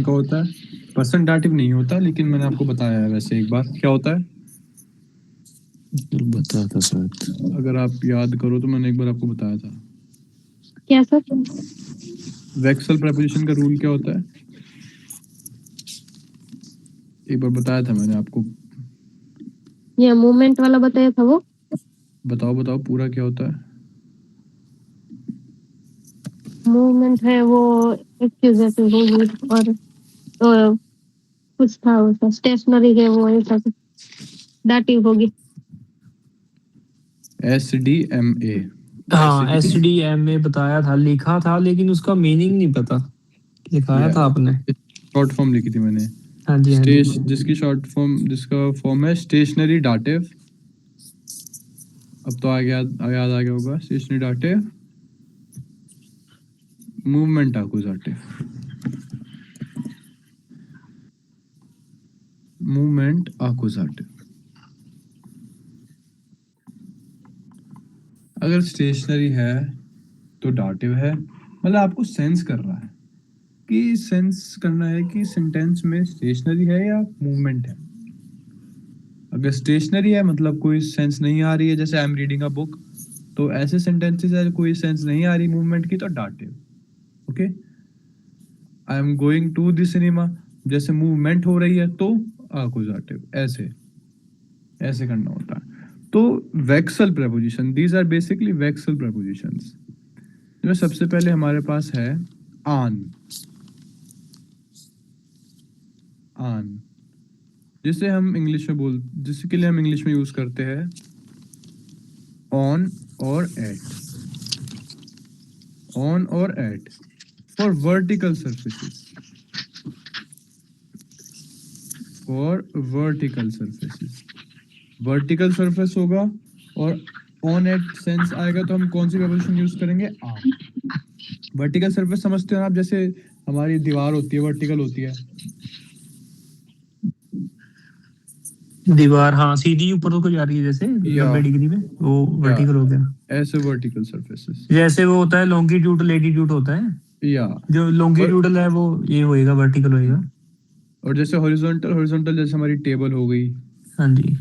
का होता है, पर्सन डाटिव नहीं होता, लेकिन मैंने आपको बताया है वैसे एक बार क्या होता है। बताया था शायद, अगर आप याद करो तो मैंने एक बार आपको बताया था। क्या सर? वेक्सल प्रेपोजिशन का रूल क्या होता है, एक बार बताया था मैंने आपको। ये मूवमेंट वाला बताया था वो। बताओ बताओ पूरा क्या होता है। मूवमेंट है वो एक्यूजेटिव होगी, और कुछ था उसका स्टेशनरी है वो ऐसा डाटिव होगी। SDMA। हाँ SDMA बताया था, लिखा था, लेकिन उसका मीनिंग नहीं पता। लिखाया था आपने? शॉर्ट फॉर्म लिखी थी मैंने। हाँ जी हाँ जी। जिसकी शॉर्ट फॉर्म, जिसका फॉर्म है स्टेशनरी डाटिव। अब तो याद आ गया होगा, स्टेशनरी डाटिव, मूवमेंट आकुजाटिव। मूवमेंट आकुजाटिव। अगर स्टेशनरी है तो डाटिव है, मतलब आपको सेंस कर रहा है, कि सेंस करना है कि सेंटेंस में स्टेशनरी है या मूवमेंट है। अगर स्टेशनरी है मतलब कोई सेंस नहीं आ रही है, जैसे I am reading a book, तो ऐसे सेंटेंसेस है कोई सेंस नहीं आ रही मूवमेंट की, तो dative. Okay, I am going to the cinema, जैसे मूवमेंट हो रही है तो आकुजाटिव। ऐसे ऐसे करना होता है। तो वेक्सल प्रेपोजिशन, दीज आर बेसिकली वेक्सल प्रेपोजिशंस। जो सबसे पहले हमारे पास है आन। आन, जिसे हम इंग्लिश में जिसके लिए हम इंग्लिश में यूज करते हैं ऑन और एट। ऑन और at for vertical surfaces. For vertical surfaces, vertical surface होगा और ऑन एट सेंस आएगा तो हम कौन सी प्रेपोजिशन यूज करेंगे, आन। वर्टिकल सरफेस समझते हो आप, जैसे हमारी दीवार होती है वर्टिकल होती है। दीवार, हाँ सीधी ऊपर को जा रही है जैसे 90 डिग्री में, वो या वर्टिकल हो गया। ऐसे वर्टिकल सरफेसेस। जैसे वो होता है लॉन्गिट्यूड लेटीट्यूड होता है, या जो लॉन्गिट्यूडल है वो ये होएगा, वर्टिकल होएगा। और जैसे हॉरिजॉन्टल, हॉरिजॉन्टल जैसे हमारी टेबल हो गई, हाँ जी,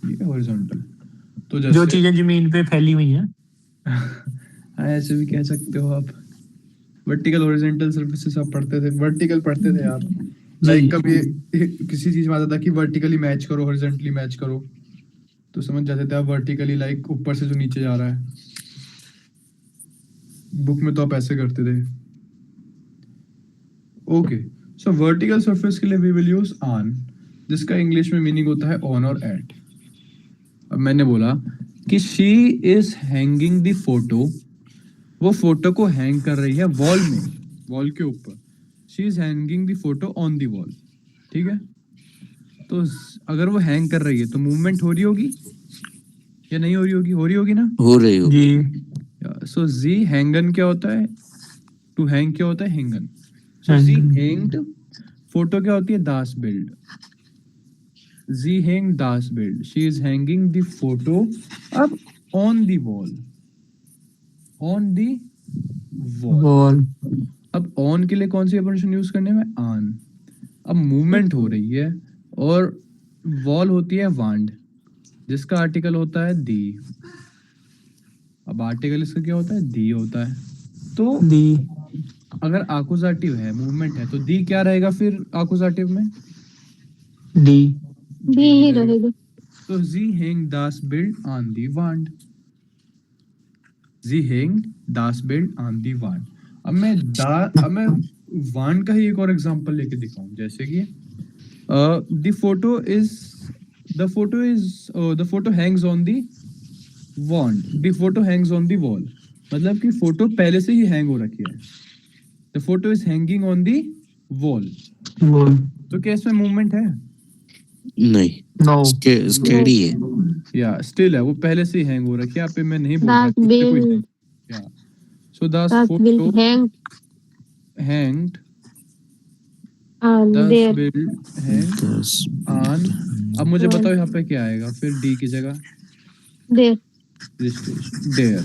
ये हॉरिजॉन्टल। तो जो जैसे चीजें जमीन पे फैली हुई हैं। हाँ, ऐसे भी कह सकते हो आप। वर्टिकल हॉरिजॉन्टल सर्फेसेस आप पढ़ते थे, वर्टिकल पढ़ते थे आप। जी लाइक कभी किसी चीज में आता था कि वर्टिकली मैच करो, हॉरिजॉन्टली मैच करो, तो समझ जाते थे आप वर्टिकली, लाइक ऊपर से जो नीचे जा रहा है। बुक में तो आप ऐसे करते थे। ओके, सो वर्टिकल सरफेस के लिए वी विल यूज ऑन, जिसका इंग्लिश में मीनिंग होता है ऑन और एट। अब मैंने बोला कि she is hanging the photo, वो फोटो को हैंग कर रही है वॉल में, वॉल के ऊपर। She is hanging the photo on the wall. ठीक है, तो अगर वो हैंग कर रही है तो मूवमेंट हो रही होगी या नहीं हो रही होगी, हो रही होगी ना। हो रही होगी। सो जी हैंगन क्या होता है, टू हैंग क्या होता है, हैंगन। सो जी हैंग्ड, फोटो क्या होती है, दास बिल्ड। जी हैंग दास बिल्ड, she is hanging the photo अब on the wall, on the wall. Wall. अब ऑन के लिए कौन सी प्रेपोजिशन यूज करने में, ऑन। अब मूवमेंट हो रही है और वॉल होती है वांड, जिसका आर्टिकल होता है दी। अब आर्टिकल इसका क्या होता है, दी होता है। तो दी। अगर आकुजाटिव है, मूवमेंट है, तो दी क्या रहेगा फिर आकुजाटिव में, डी। डी ही रहेगा। तो जी हैंग दास बिल्ड ऑन दी वांड। जी हैंग दास बिल्ड ऑन दी वांड। अब मैं वांड का ही एक और एग्जांपल लेके दिखाऊं, जैसे कि the photo is the photo hangs on दी वांड, the photo hangs on the wall. मतलब कि फोटो पहले से ही हैंग हो रखी है, the photo is hanging on the wall. Wall. तो क्या इसमें मूवमेंट है, नहीं। नो। स्टेडी है। या स्टिल है, वो पहले से ही हैंग हो रखी है, आप पे मैं नहीं बोल रहा दास कि इस पे कोई हैंग। बिल्ड, या so the Das photo build hang hanged, on दस देयर। Build hang on. अब मुझे बताओ यहाँ पे क्या आएगा फिर डी की जगह, देयर। डेयर।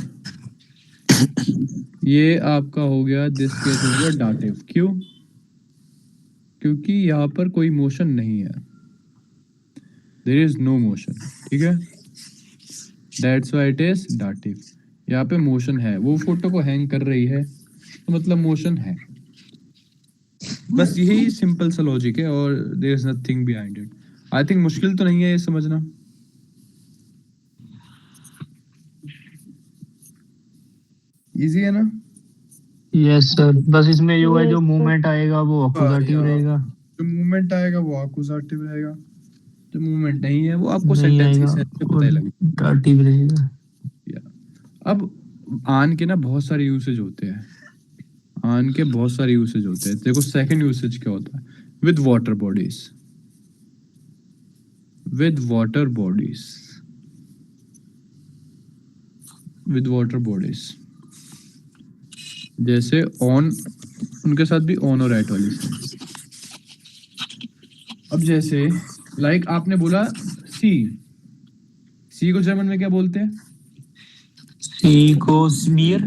ये आपका हो गया, दिस केस हो गया डाटिव। क्यों, क्योंकि यहाँ पर कोई मोशन नहीं है, देयर इज नो मोशन, ठीक है, that's why it is dative. यहाँ पे मोशन है, वो फोटो को हैंग कर रही है तो मतलब मोशन है। बस यही सिंपल सा लॉजिक है और there is nothing behind it. I think मुश्किल तो नहीं है ये समझना। इजी है ना? यस सर, बस इसमें जो है Yes, जो sir. मूवमेंट आएगा वो अकुजाटिव या रहेगा, जो मूवमेंट आएगा वो अकुजाटिव रहेगा, जो मूवमेंट नहीं है वो आपको नहीं सेंटेंस की आएगा सेंस से पता और ही लगेगा। डाटिव रहेगा। या अब आन के ना बहुत सारे यूसेज होते हैं, आन के बहुत सारे यूसेज होते हैं। देखो सेकंड यूसेज क्या होता है, with water bodies, with water bodies, with water bodies, जैसे ऑन, उनके साथ भी ऑन और एट वाली सेंस। अब जैसे लाइक आपने बोला सी, सी को जर्मन में क्या बोलते हैं? सी को स्मीर,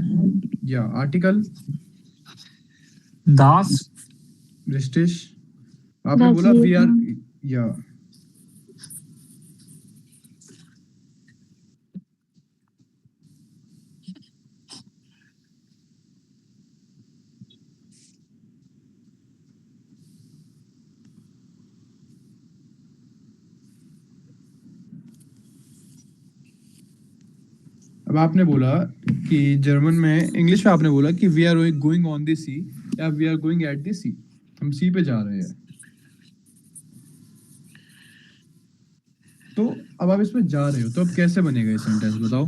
या आर्टिकल दास, रिस्टिश। आपने That's बोला वी it. आर, या अब आपने बोला कि जर्मन में, इंग्लिश में आपने बोला कि we are going on the sea या we are going at the sea, हम सी पे जा रहे हैं। तो अब आप इसमें जा रहे हो तो अब कैसे बनेगा ये सेंटेंस बताओ?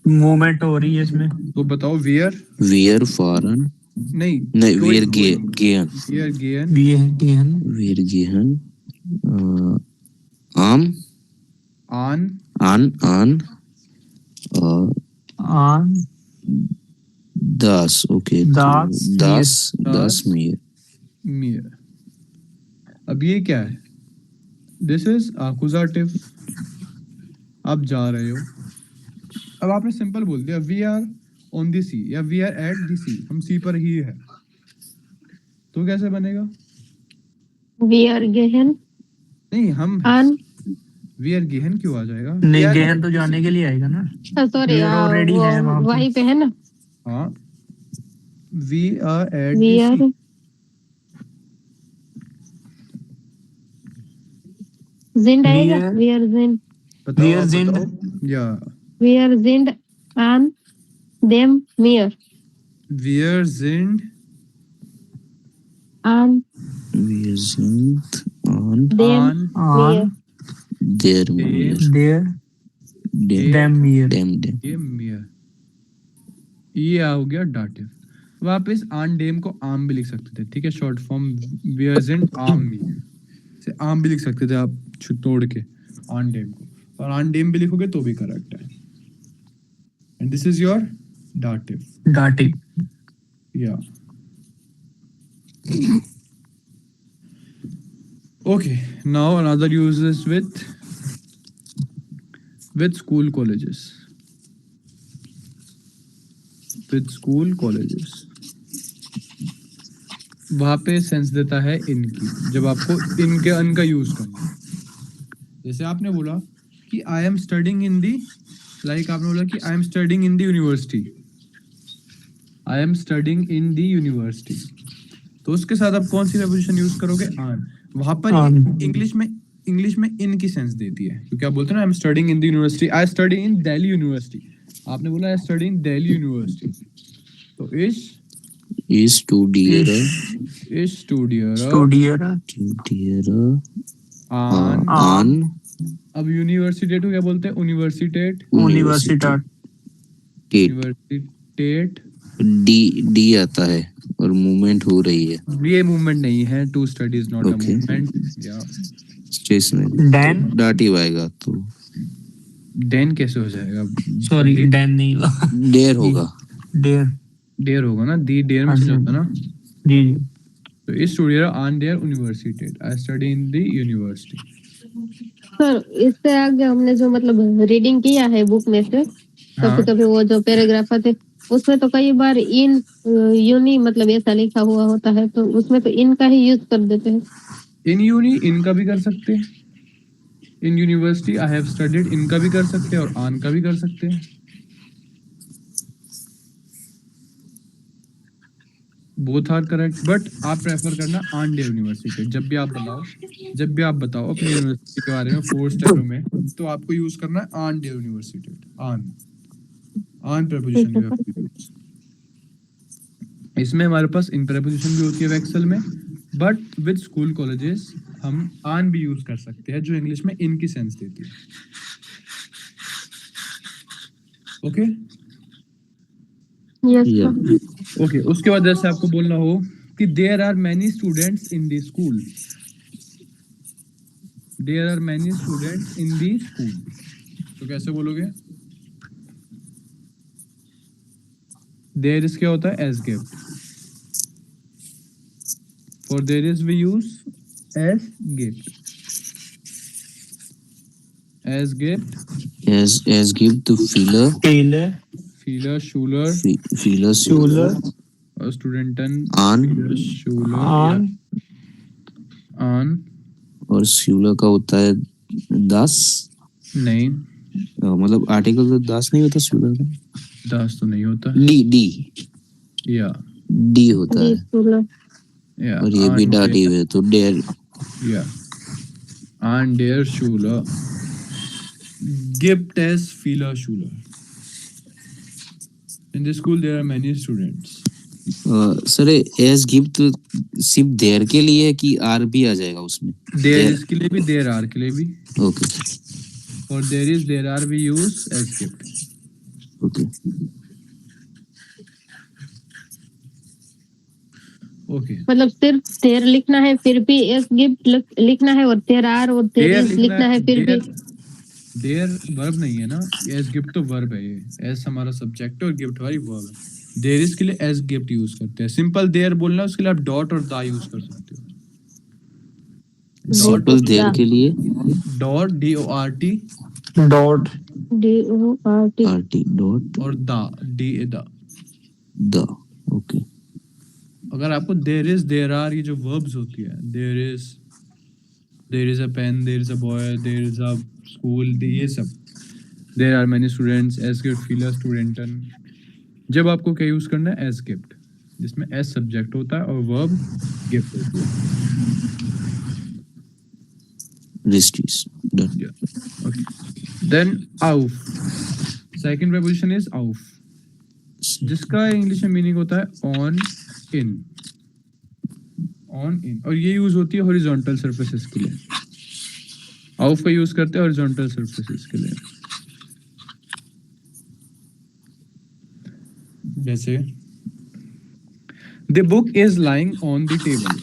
मूवमेंट हो रही है इसमें, तो बताओ वेयर, Wir fahren, नहीं nein, wir going, gehen, वेयर गेन, वी गेहन, wir gehen am, ऑन, an, आन, das, okay, Das, das mir. मियर। अब ये क्या है? दिस इज अकुजाटिव, आप जा रहे हो। अब आपने सिंपल बोल दिया we are on the sea या we are eight the sea, हम सी पर ही है, तो कैसे बनेगा? We are gehen नहीं हम an. वी आर गेहन क्यों आ जाएगा? नहीं गेहन तो जाने के लिए आएगा ना, Sorry, We are already वो है वहाँ पे। वहीं पे है ना। हाँ we are at We the are सी, sind आएगा। are- We are sind. बताओ We are आप sind. बताओ। या We are sind an dem mir वी आर जिंड an Wir sind an dem ऑन mir. आन, der Mir, देयर, dem, देम मियर, dem. ये मियर, ये आ हो गया डाटिव। वापस आन डेम को आम भी लिख सकते थे, ठीक है, शॉर्ट फॉर्म वी आर जिंड आम मियर से आम भी लिख सकते थे आप तोड़ के आन डेम को, और आन डेम भी लिखोगे तो भी करेक्ट है। And this is your dative. Dative. Yeah. Okay, now another use is with school colleges. With school colleges. वहाँ पे सेंस देता है इनकी, जब आपको इनके अन का यूज करना है। जैसे आपने बोला कि I am studying in the, like आपने बोला कि I am studying in the university, I am studying in the university, तो उसके साथ आप कौन सी प्रीपोजिशन यूज करोगे? आन। वहां पर आन। इंग्लिश में इन की सेंस देती है, क्योंकि आप बोलते हो ना I am studying in the university, I study in Delhi university, आपने बोला आई स्टडी इन दिल्ली यूनिवर्सिटी, तो Ist studiere, स्टूडियर, studiere आन। an अब यूनिवर्सिटेट को क्या बोलते हैं? यूनिवर्सिटेट, यूनिवर्सिटेट, यूनिवर्सिटेट। डी आता है और मूवमेंट हो रही है, ये मूवमेंट नहीं है, to study is not a Okay. Movement. या स्टेशनरी, डैन, डाटिव आएगा तो देन कैसे हो जाएगा? सॉरी डैन नहीं, डेयर होगा, डेयर, डेयर होगा ना, दी डेयर में हाँ चेंज जी। होता है ना। जी जी, तो इस स्टूडियो ऑन देयर यूनिवर्सिटेट, I study in the university. Sir इससे आगे हमने जो मतलब रीडिंग किया है बुक में से, हाँ कभी कभी वो जो पैराग्राफ आते उसमें तो कई बार इन यूनी मतलब ऐसा लिखा हुआ होता है, तो उसमें तो इन का ही यूज कर देते हैं। इन यूनी इनका भी कर सकते हैं, in university I have studied इनका भी कर सकते हैं और ऑन का भी कर सकते हैं। बोथ आर करेक्ट, बट आप प्रेफर करना ऑन डे यूनिवर्सिटी। जब भी आप बताओ अपनी यूनिवर्सिटी के बारे में 4 स्टेप में, तो आपको यूज करना है ऑन डे यूनिवर्सिटी। ऑन ठीक preposition है you have sir. to use। इसमें हमारे पास इन preposition भी होती है एक्सेल में, बट विद स्कूल कॉलेजेस हम ऑन भी यूज कर सकते हैं, जो इंग्लिश में इन की सेंस देती है। ओके यस या सर। ओके उसके बाद जैसे आपको बोलना हो कि there are many students in the school, there are many students in the school, तो कैसे बोलोगे? देयर इज क्या होता है? एज गिफ्ट। For there is we use एज गिफ्ट, एज गिफ्ट, as give to filler टेलर, फीलर, शूलर filler शूलर, और स्टूडेंटन, ऑन शूलर या ऑन, ऑन। और स्यूलर का होता है दास। नहीं, मतलब आर्टिकल तो दास नहीं होता, स्यूलर का दास तो नहीं होता। डी डी या डी होता डी है, स्कूल। या और ये भी डाटिव है तो डेयर। या ऑन देयर शूलर, गिफ्ट एज फीलर शूलर। In the school there are many students. Sir एज गिव तो सिर्फ देयर के लिए है कि आर भी आ जाएगा उसमें? देयर इज के लिए भी, देयर आर के लिए भी। Okay for there is there are we use एज गिफ्ट। ओके ओके मतलब सिर्फ देर लिखना है फिर भी एस गिफ्ट लिखना है, और देर आर और देर देयर इज लिखना है फिर भी। देयर वर्ब नहीं है ना, एज गिफ्ट तो वर्ब है, ये एज हमारा सब्जेक्ट है और गिफ्ट हमारी वर्ब है। देयर इज के लिए एज गिफ्ट यूज करते हैं। सिंपल देयर बोलना, उसके लिए आप डॉट और दा यूज कर सकते हो। सिंपल देयर के लिए dot DORT dot, DORT। R T dot और दा दा। द। ओके अगर आपको देयर इज देयर आर, ये जो वर्ब्स होती है, there is a pen, there is a boy, there is a school, ये सब, देयर आर मेनी स्टूडेंट्स, एज गिफ्ट, फीलर, स्टूडेंटन, जब आपको क्या यूज करना है? एज गिफ्ट, जिसमें एज सब्जेक्ट होता है और वर्ब गिफ्ट होती है। रिस्टीज done. Okay. Then auf. Second preposition is auf, जिसका इंग्लिश में मीनिंग होता है ऑन इन। ऑन इन, और ये यूज होती है हॉरिजॉन्टल सरफेसेस के लिए। ऑफ का यूज करते हैं हॉरिजॉन्टल सरफेसेस के लिए। जैसे the book is lying on the table.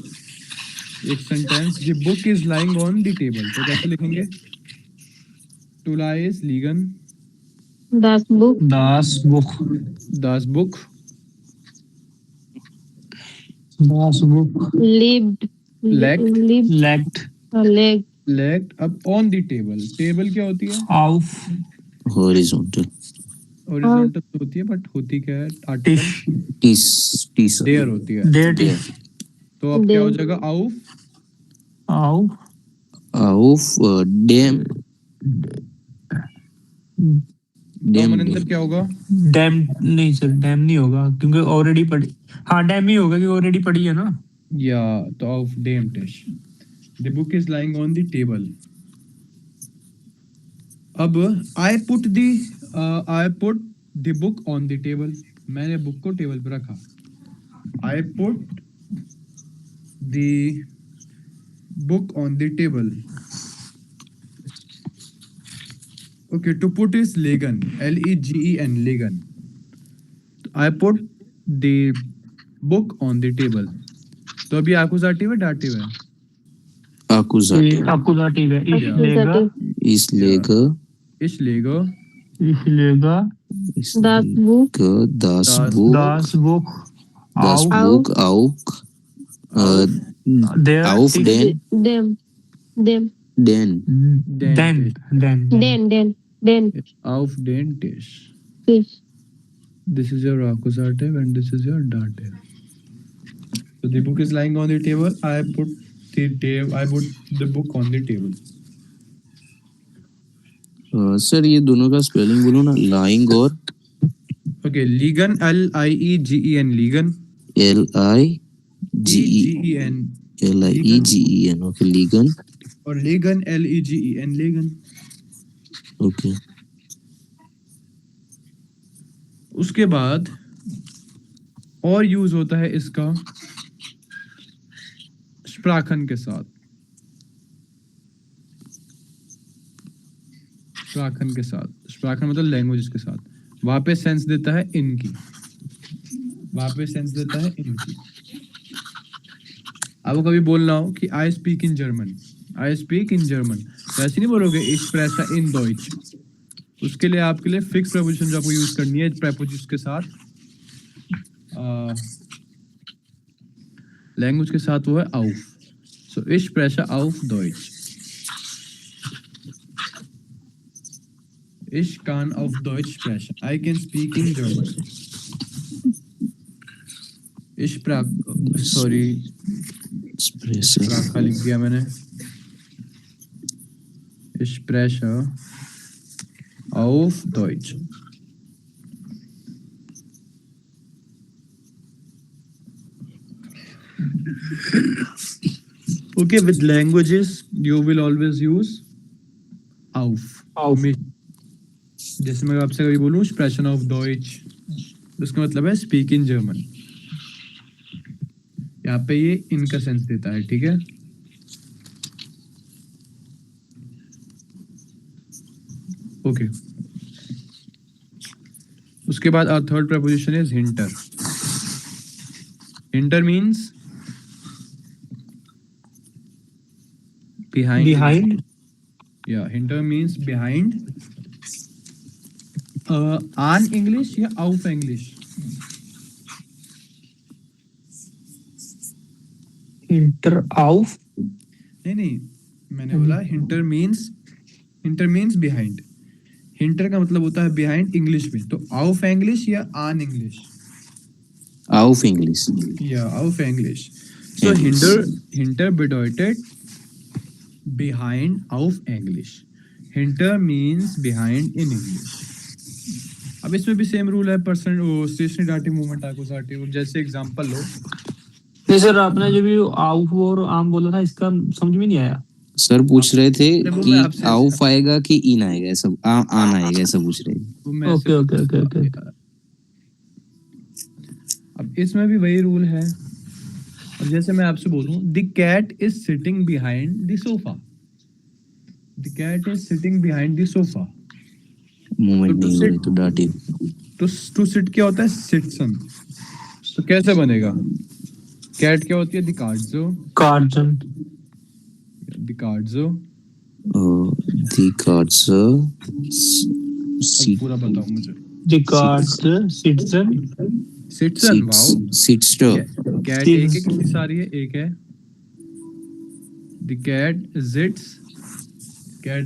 एक sentence, the book is lying on the table, तो कैसे लिखेंगे? टू लाई इज लीगन, दास बुक। दास बुक, दास बुक, दास बुक, लिव्ड। लेग्ड, लिव्ड। लेग्ड, लेग। लेग्ड। अब ऑन द टेबल, टेबल क्या होती है? आउफ, हॉरिजॉन्टल हॉरिजॉन्टल होती है, बट होती क्या है? टिश, आर्टिकल टीस टीस देयर होती है। देयर देयर टिश, तो अब क्या हो देयर। जाएगा? आउफ, आउफ, ऑफ डैम डैम मनिंदर क्या होगा? डैम नहीं सर, डैम नहीं होगा क्योंकि ऑलरेडी पढ़ी। हाँ डैम ही होगा क्योंकि ऑलरेडी पढ़ी है ना। या तो ऑफ डेम टिश। The book is lying on the table. अब I put the book on the table, मैंने बुक को टेबल पर रखा। I put the book on the table. Okay, to put is लेगन, LEGEN, लेगन। I put the book on the table. तो अभी accusative है डाटिव है? आकुजाटिव अकुजाटिव है। इश लेगा, इस लेगा इश लेगा, इश लेगा, इस दास बुक। लेगा दास दास बुक दास बुक, दास आउफ, बुक आउक देयर आउफ टिश, डेन देम। देम। डेन देन, देन, देन। देन। देन। auf den Tisch। फिश। This is your accusative and this is your dative. So the book is lying on the table. I put the book on the table. Sir ये दोनों का स्पेलिंग बोलो ना, लाइंग और Okay, Liegen, Liegen, Liegen, LIGEN, Liegen, LIEGEN, okay ligand, और Liegen, Legen, Liegen. Okay उसके बाद और यूज होता है इसका स्प्राखन के साथ, स्प्राखन के साथ, स्प्राखन मतलब लैंग्वेज के साथ, वहां पे सेंस देता है इनकी, वहां पे सेंस देता है इनकी। आपको कभी बोलना हो कि I speak in German, I speak in German, तो ऐसे नहीं बोलोगे ich spreche इन डॉइच। उसके लिए आपके लिए फिक्स प्रेपोजिशन जो आपको यूज करनी है प्रेपोजिशन के साथ, लैंग्वेज के साथ, वो है auf। So ich spreche auf Deutsch, ich kann auf Deutsch sprechen, I can speak in German, ich sprach, sorry, suppressor, sprach लिख दिया मैंने, ich spreche auf Deutsch। Okay, with languages you will always use auf। Auf। जैसे मैं आपसे कभी बोलूं sprechen auf Deutsch, उसका मतलब है speak in German। यहाँ पे ये इनका सेंस देता है, ठीक है। ओके, उसके बाद our third preposition is hinter। hinter means behind। Behind, Yeah, hinter means behind। on English या auf English? hinter, auf, नहीं, मैंने बोला hinter means behind। hinter का मतलब होता है behind इंग्लिश में, तो auf English या on English? auf English, Ja, auf Englisch. So hinter bedeutet behind auf English। hinter means behind in English। अब इसमें भी सेम रूल है, पर्सन स्टेशनरी डाटिव मूवमेंट आकुसाटिव। जैसे एग्जांपल लो, नहीं सर आपने जो भी आउफ और आम बोला था इसका समझ में नहीं आया। सर पूछ रहे थे वो मैं कि आपसे आउफ आएगा कि इन आएगा, ऐसा आन आएगा, ऐसा पूछ रहे थे। वो मैं ऐसे ओके ओके ओके ओके। अब इसमें भी वही रूल है। अब जैसे मैं आपसे बोलूं the cat is sitting behind the sofa, the cat is sitting behind the sofa, movement तो नहीं हो रही तो डाटिव, टू सिट क्या होता है, सिट्सन। तो कैसे बनेगा, कैट क्या होती है, द कार्ड्सो, कार्जन, द कार्ड्सो। दी कार्ड्स अब पूरा बताओ मुझे। द कार्ड्स, सिटीजन, सिट्सन, वाओ। सिट्स्टर, कैट एक है, कितनी सारी है, एक है। The cat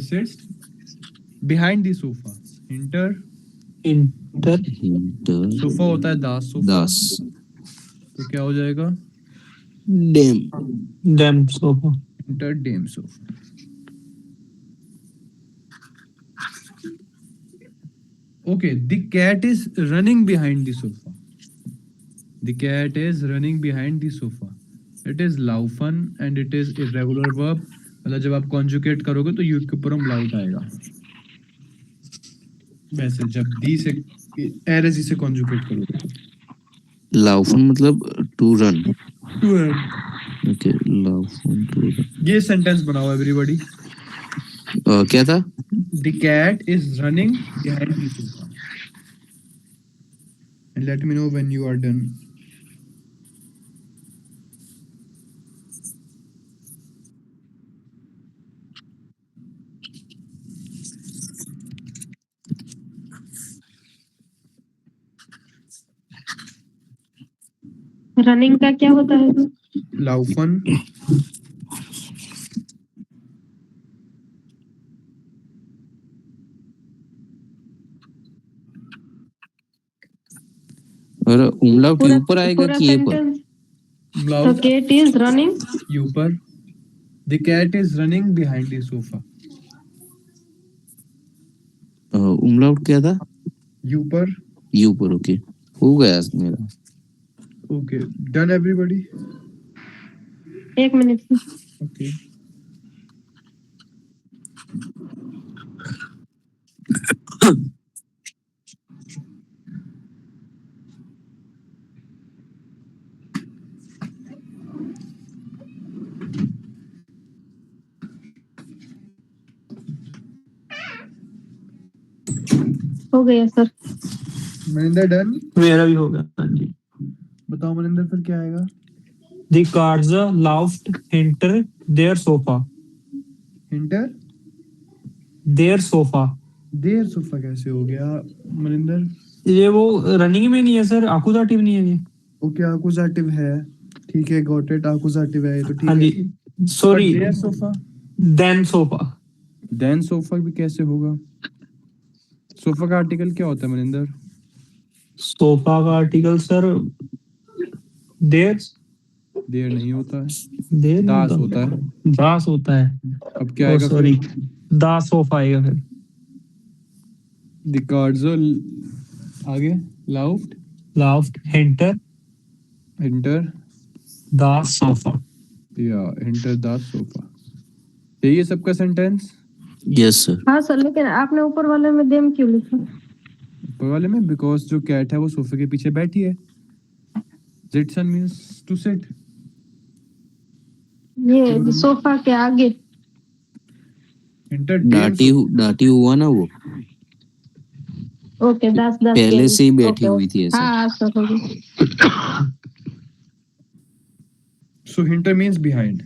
sits behind the sofa. हिंटर, इंटर, हिंटर, सोफा होता है दास, सोफा, दास, तो क्या हो जाएगा, डेम, डेम सोफा। हिंटर डेम सोफा। Okay, the cat is running behind the sofa. The cat is running behind the sofa. It is laufen and it is irregular verb। मतलब जब आप कॉन्जुगेट करोगे तो यू के ऊपर हम लाउट आएगा। वैसे जब दी से एरजी से कॉन्जुगेट करोगे, लाउफन मतलब to run, to run. Okay, लाउफन टू रन। ये सेंटेंस बनाओ एवरीबॉडी। क्या था? The cat is running behind the sofa। And let me know when you are done। Running का क्या होता है? लाउफन, और umlaut पूरा ऊपर आएगा पूरा कि ए पर? Sentence. The Umlaut cat is running. ऊपर, the cat is running behind the sofa. umlaut क्या था? ऊपर. ऊपर, ओके, हो गया मेरा। Okay, done everybody. एक मिनट। Okay. हो गया सर। मनिंदर डन। मेरा भी हो गया। हाँ जी। बताओ मनिंदर फिर क्या आएगा? The cards laughed enter their sofa. Hinter. Their sofa. There sofa कैसे हो गया मनिंदर? ये वो रनिंग में नहीं है सर, आकुजाटिव नहीं है ये। ओके, आकुजाटिव है, ठीक है, गॉट इट, आकुजाटिव है ये तो हाँ ठीक है। जी, सॉरी, देर सोफा. देन सोफा। देन सोफा भी कैसे होगा? सोफा का आर्टिकल क्या होता है मनिंदर? सोफा का आर्टिकल सर देर। देर नहीं होता है, देर नहीं दास होता है। दास होता है। अब क्या ओ आएगा सॉरी, फिर? दास सोफा आएगा फिर। द कार्ड्स आगे लाउफ्ड लाफ्ट एंटर हिंटर दास सोफा। या हिंटर द सोफा। यही है सबका सेंटेंस। Yes sir. हाँ सर, लेकिन आपने ऊपर वाले में देम क्यों लिखा? ऊपर वाले में बिकॉज जो कैट है वो सोफे के पीछे बैठी है। जिटसन मींस टू सिट। ये सोफा के आगे। हिंटर डांटी हुआ ना वो, ओके, दस दस पहले से ही बैठी ओके, हुई थी ऐसा। हाँ सर हो गया। सो हिंटर means behind.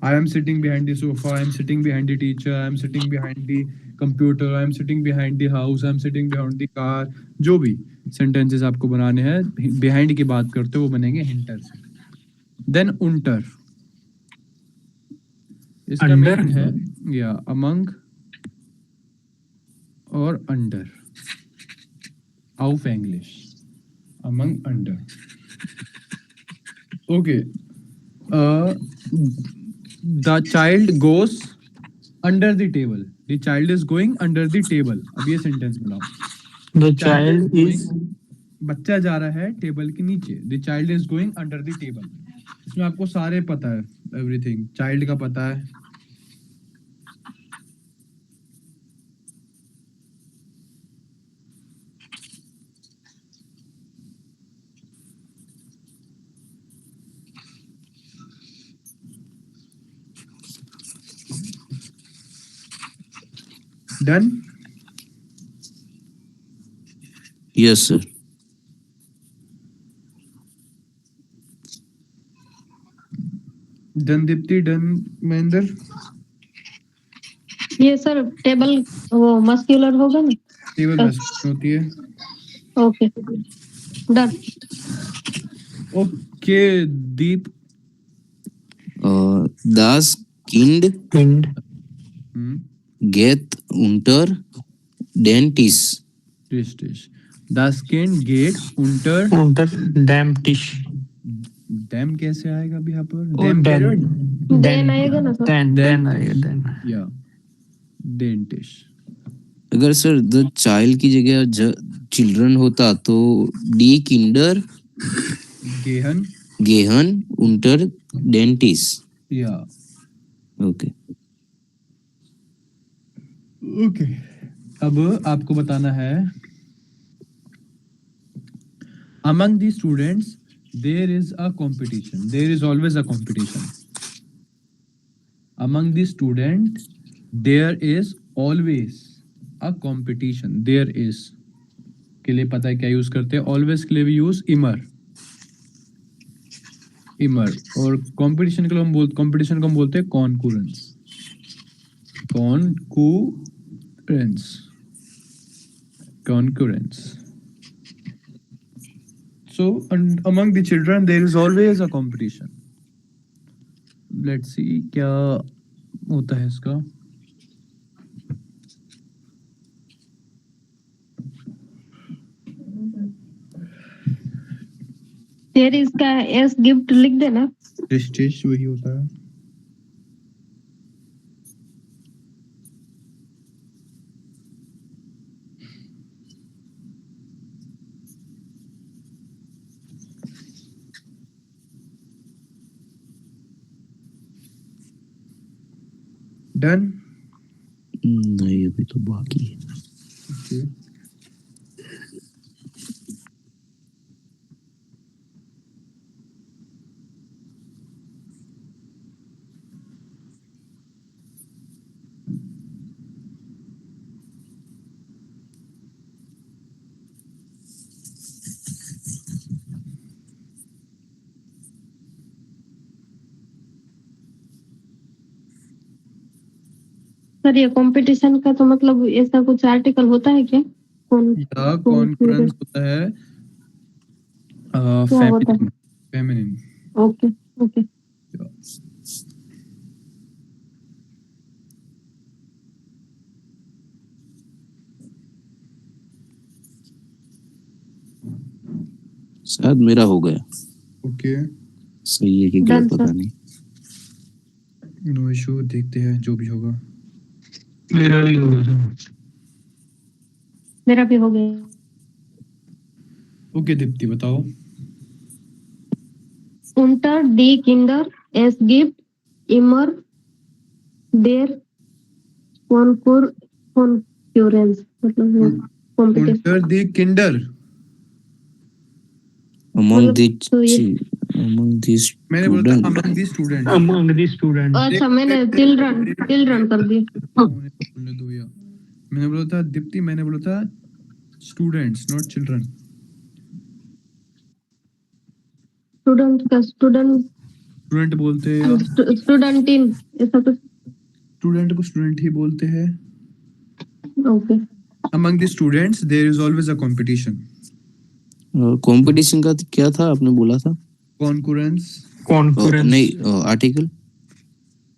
I am sitting behind the sofa, I am sitting behind the teacher, I am sitting behind the computer, I am sitting behind the house, I am sitting behind the car। जो भी sentences आपको बनाने हैं behind की बात करते हो वो बनेंगे hinter से। Then unter, इसका Under? meaning है या among और under, auf English, among under। Okay, the child goes under the table, the child is going under the table। अब ये sentence बनाओ। The Child is child is going- बच्चा जा रहा है टेबल के नीचे। The child is going under the table. इसमें आपको सारे पता है, एवरीथिंग चाइल्ड का पता है। Done. Yes sir. Done Deepti, done Mahendra. ये सर टेबल वो मस्क्यूलर होगा ना? टेबल हाँ। मैस्कुलिन होती है। Okay, done. Okay Deep. Das Kind wind. geht unter den Tisch। टिश टिश। द स्किन गेट उंटर। Unter damp dish. डैम कैसे आएगा अभी यहाँ पर? Oh, डैम कह रहे then. हो? Then आएगा ना सर? Then आएगा then. या डेंटिश। अगर सर द चाइल्ड की जगह चिल्ड्रन होता तो डी किंडर गेहन। गेहन उंटर den Tisch। या ओके। ओके, अब आपको बताना है among the students there is a competition, there is always a competition। among the student there is always a competition। there is के लिए पता है क्या यूज करते हैं? always के लिए भी यूज इमर। इमर और कंपटीशन के लिए कंपटीशन को हम बोलते हैं कॉन्कूरेंस। concurrence। So among the children there is always a competition। let's see क्या होता है इसका। फिर इसका एस गिफ्ट लिख देना। प्रेस्टीज वही होता है। डन। नहीं अभी तो बाकी है। ओके सर ये कंपटीशन का तो मतलब ऐसा कुछ आर्टिकल होता है क्या? कौन या कौन कॉन्फ्रेंस होता है क्या होता है? फेमिनिन। फेमिनिन। Okay okay. शायद मेरा हो गया। ओके सही है कि Done, गलत पता sir. नहीं। नो इशू, देखते हैं जो भी होगा। मेरा भी हो गया। मेरा भी हो गया। ओके दीप्ति बताओ। Unter die Kinder es gibt immer der Konkurrenz मतलब कंपटीशन उंटर द किंडर। among मतलब the तो ये among the मैंने बोला था student among the student. Among the student. अच्छा मैंने चिल्ड्रन कर दिया। बोलने दो या मैंने बोला था दीप्ति, मैंने बोला था स्टूडेंट्स नॉट चिल्ड्रन। स्टूडेंट का स्टूडेंट बोलते हैं या स्टूडेंटिन ऐसा कुछ। स्टूडेंट को स्टूडेंट ही बोलते हैं। Okay among the students there is always a competition. Competition का क्या था आपने बोला था? कॉन्करेंस कॉन्फ्रेंस। नहीं आर्टिकल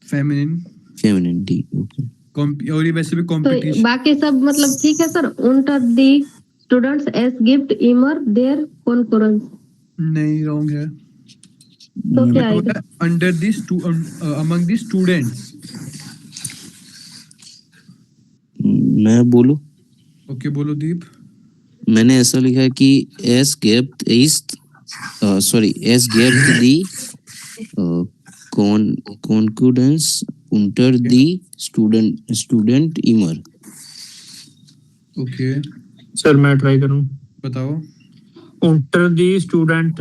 फेमिनिन फेमिनिन डी। ओके और ये वैसे भी तो कंपटीशन। बाकी सब मतलब ठीक है सर। उंटर दी स्टूडेंट्स एस गिफ्ट इमर देयर कॉन्करेंस नहीं रॉन्ग है। तो क्या मैंने आएगा? बोला under the among the students. मैं बोलूं? ओके बोलो दीप। मैंने ऐसा लिखा है कि एस गेप्ट ईस्ट सॉरी एस गेप्ट दी कॉन्करेंस उंटर दी स्टूडेंट इमर। ओके सर मैं ट्राई करूं। बताओ। उंटर द स्टूडेंट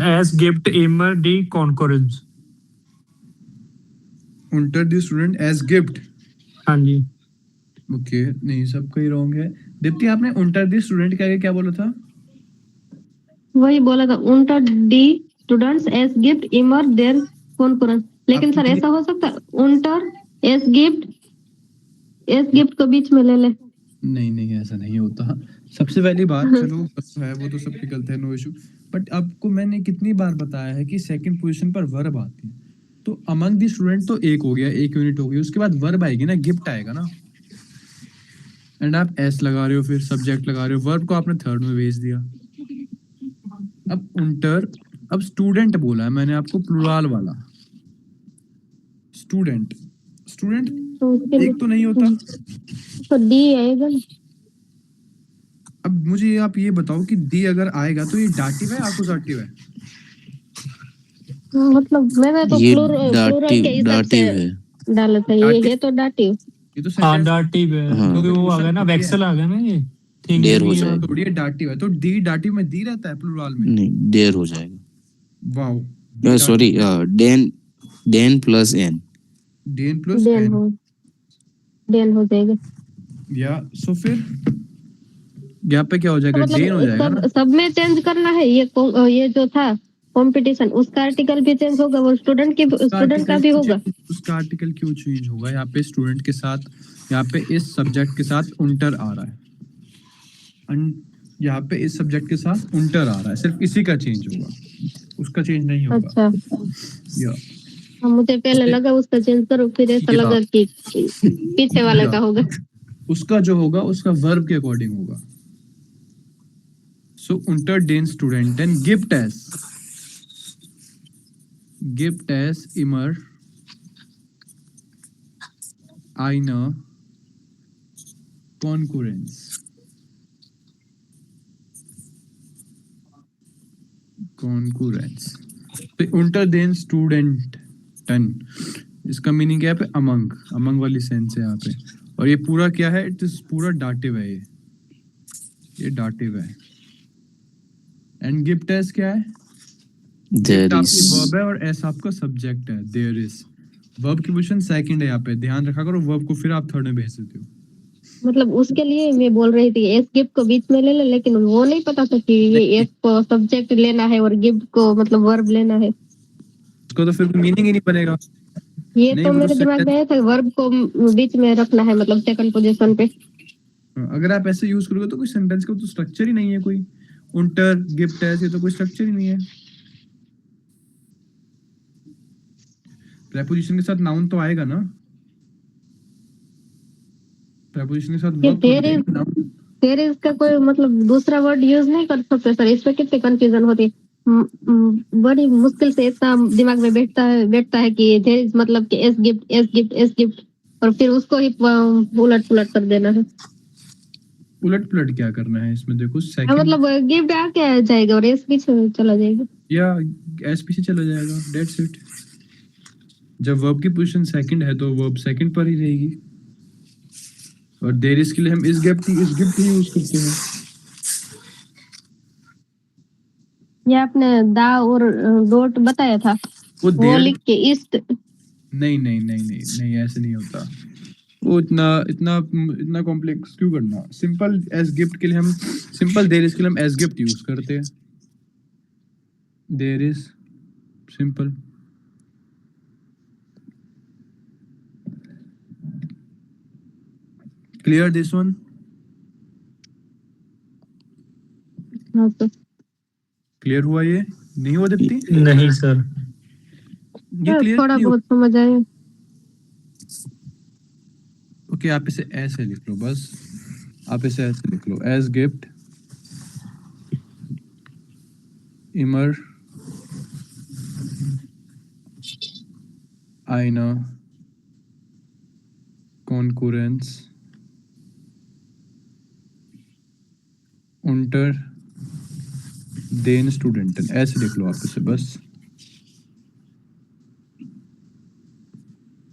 एस गिफ्ट इमर दी कॉन्फ्रेंस। उंटर द स्टूडेंट एज गिफ्ट। हाँ जी। ओके नहीं सबका ही रॉन्ग है। दीप्ति आपने उंटर द स्टूडेंट के आगे क्या बोला था? वही बोला था उंटर दी स्टूडेंट्स एस गिफ्ट इमर देयर कॉन्करेंस। लेकिन आपकी सर कितनी- ऐसा हो सकता है उंटर एस गिफ्ट को बीच में ले ले। नहीं ऐसा नहीं होता। सबसे पहली बात चलो है वो तो सबकी गलती है, नो इशू। बट आपको मैंने कितनी बार बताया है कि सेकंड पोजीशन पर वर्ब आती है। तो अमंग द स्टूडेंट तो एक हो गया, एक यूनिट हो गई, उसके बाद वर्ब आएगी ना, गिफ्ट आएगा ना। एंड आप एस लगा रहे हो, फिर सब्जेक्ट लगा रहे हो, वर्ब को आपने थर्ड में भेज दिया। अब उंटर, अब स्टूडेंट बोला है मैंने आपको प्लुराल वाला। स्टूडेंट स्टूडेंट तो उसके लिए एक तो नहीं होता। तो डी आएगा ना। अब मुझे आप ये बताओ कि डी अगर आएगा तो ये डाटिव है आकुजाटिव है? मतलब मैंने तो ये प्लूरल के हिसाब से डाटिव है। डाला था। ये है तो डाटिव। ये तो हाँ sentence डाटिव है हाँ। क्योंकि वो आ गया ना, वेक्सल आ गया ना ये थिंग देर हो भी। जाएगा। थोड़ी डाटिव है तो डी डाटिव में दी रहता है प्लुराल में। नहीं देर हो जाएगा। वाओ सॉरी डेन प्लस एन। डेन प्लस डेन एन हो जाएगा। या सो फिर यहाँ पे क्या हो तो जाएगा? डेन हो मतलब जाएगा ना। सब में चेंज करना है। ये जो था कंपटीशन उसका आर्टिकल भी चेंज होगा, वो स्टूडेंट का भी होगा। उसका आर्टिकल क्यों चेंज होगा? यहाँ पे स्टूडेंट के साथ, यहाँ पे इस सब्जेक्ट के साथ उंटर आ रहा है, यहाँ पे इस सब्जेक्ट के साथ उंटर आ रहा है, सिर्फ इसी का चेंज होगा, उसका चेंज नहीं होगा। अच्छा या हाँ, मुझे पहले लगा उसका चेंज करो, फिर ऐसा या। लगा कि पीछे वाले का होगा। उसका जो होगा उसका वर्ब के अकॉर्डिंग होगा। So unter den Studenten gibt es immer eine Konkurrenz. तो unter den Studenten, इसका मीनिंग क्या है पे अमंग वाली सेंस है यहाँ पे, और ये पूरा क्या है, इट इज पूरा डाटिव है, ये डाटिव है। एंड गिफ्ट एस क्या है, देयर आपकी इज वर्ब है और एस आपका सब्जेक्ट है, देयर इज। वर्ब की पोजीशन सेकंड है यहाँ पे, ध्यान रखा करो, वर्ब को फिर आप थर्ड में भेज देते हो। मतलब उसके लिए मैं बोल रही थी एस गिफ्ट को बीच में ले ले, लेकिन वो नहीं पता था कि ये एस को सब्जेक्ट लेना है और गिफ्ट को मतलब वर्ब लेना है। उसको तो फिर मीनिंग ही नहीं बनेगा। ये नहीं, तो वो मेरे दिमाग में sentence- आया था, वर्ब को बीच में रखना है मतलब सेकंड पोजीशन पे। अगर आप ऐसे यूज करोगे तो कोई सेंटेंस का तो स्ट्रक्चर ही नहीं है कोई। उंटर गिफ्ट एस, ये तो कोई स्ट्रक्चर ही नहीं है। प्रेपोजिशन के साथ नाउन तो आएगा ना, प्रेपोजिशन के साथ ये वर्ब थोड़ी आएगा, नाउन। देयर इज का कोई मतलब दूसरा वर्ड यूज नहीं कर सकते सर, इस पे कितनी कंफ्यूजन होती है। बड़ी मुश्किल से इतना दिमाग में बैठता है कि देयर इज मतलब कि एस गिफ्ट एस गिफ्ट एस गिफ्ट, और फिर उसको ही उलट पुलट कर देना है। उलट पुलट क्या करना है इसमें, देखो हाँ, सेकंड मतलब गिफ्ट आके आ जाएगा और एस पीछे चला जाएगा। या एस पीछे चला जाएगा, दैट्स इट। जब वर्ब की पोजीशन सेकंड है तो वर्ब सेकंड पर ही रहेगी, और देयर इज के लिए हम इस गिफ्ट ही यूज करते हैं। ये आपने दा और डॉट बताया था, वो वो देयर लिख के ईस्ट। नहीं, ऐसे नहीं होता। वो इतना इतना इतना कॉम्प्लेक्स क्यों करना, सिंपल एस गिफ्ट के लिए हम सिंपल देयर इज के लिए हम एस गिफ्ट यूज करते हैं, there is simple. Clear this one? हाँ तो क्लियर हुआ ये? नहीं हुआ दीप्ति? नहीं सर। ये क्लियर थोड़ा नहीं हुआ? बहुत समझ आया। ओके, आप इसे ऐसे लिख लो, बस आप इसे ऐसे लिख लो, एज गिफ्ट इमर eine Konkurrenz unter den Studenten, ऐसे लिख लो आप इसे बस।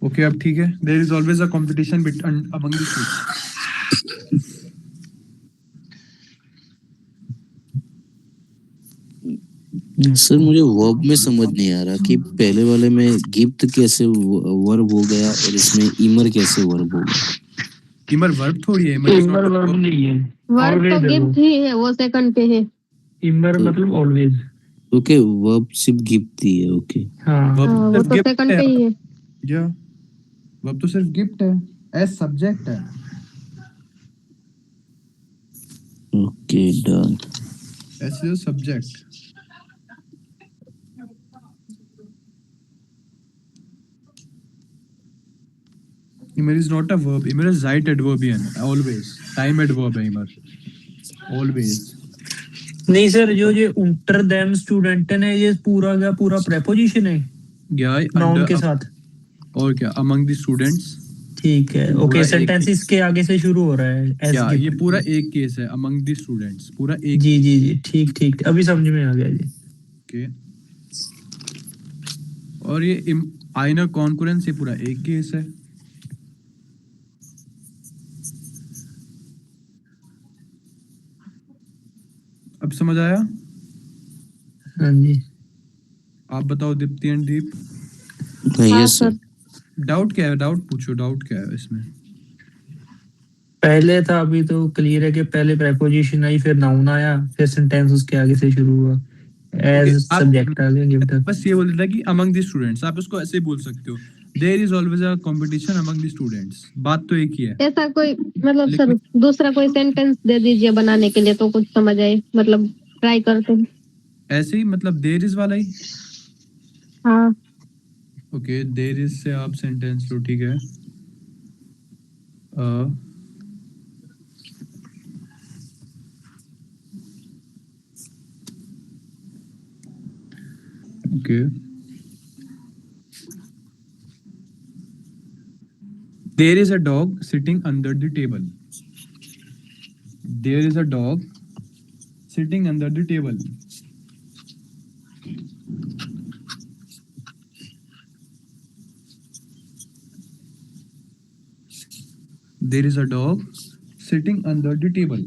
ओके, अब ठीक है। There is always a competition among the students. Sir मुझे वर्ब में समझ नहीं आ रहा कि पहले वाले में गिफ्ट कैसे वर्ब हो गया और इसमें इमर कैसे वर्ब हो गया। इमर वर्ब थोड़ी है, इमर इज इमर नॉट वर्ब नहीं है, वर्ब तो ऑलवेज है वो। गिफ्ट ही है, वो सेकंड पे है। इमर तो मतलब ऑलवेज। ओके, वर्ब सिर्फ गिफ्ट ही है। ओके हाँ हाँ, वर्ब वो सिर्फ तो गिफ्ट सेकंड है। पे ही है। या वर्ब तो सिर्फ गिफ्ट है, एज सब्जेक्ट है। Okay done. एज your subject. Immer is not a verb. Immer is right adverbian. Always. Time adverb है immer. Always. नहीं सर, जो ये इंटर देम स्टूडेंट है ये पूरा का पूरा प्रेपोजिशन है Yeah, नाउन under के साथ। और क्या among the students. ठीक है, पूरा ओके। एक- सेंटेंस इसके आगे से शुरू हो रहा है एस क्या ये गिफ्ट। पूरा एक केस है among the students, पूरा एक जी जी जी, ठीक ठीक, अभी समझ में आ गया जी। के। और ये आइनर कॉन्करेंस, ये पूरा एक केस है। अब समझ आया? हाँ जी। आप बताओ दीप्ति एंड दीप, हाँ यस सर। सर। डाउट क्या है? डाउट पूछो, डाउट क्या है इसमें? पहले था, अभी तो क्लियर है कि पहले प्रेपोजिशन आई फिर नाउन आया फिर सेंटेंस उसके आगे से शुरू हुआ, एज Okay, आप सब्जेक्ट आ गया गिफ्ट। बस ये बोल देता कि among the students, आप इसको ऐसे ही बोल सकते हो, there is always a competition among the students, बात तो एक ही है। ऐसा कोई मतलब सर लेकिन दूसरा कोई सेंटेंस दे दीजिए बनाने के लिए तो कुछ समझ आए, मतलब ट्राई करते हैं। ऐसे ही मतलब there is वाला ही। हाँ ओके, there is से आप सेंटेंस लो, ठीक है। Okay. There is a dog sitting under the table. There is a dog sitting under the table. There is a dog sitting under the table.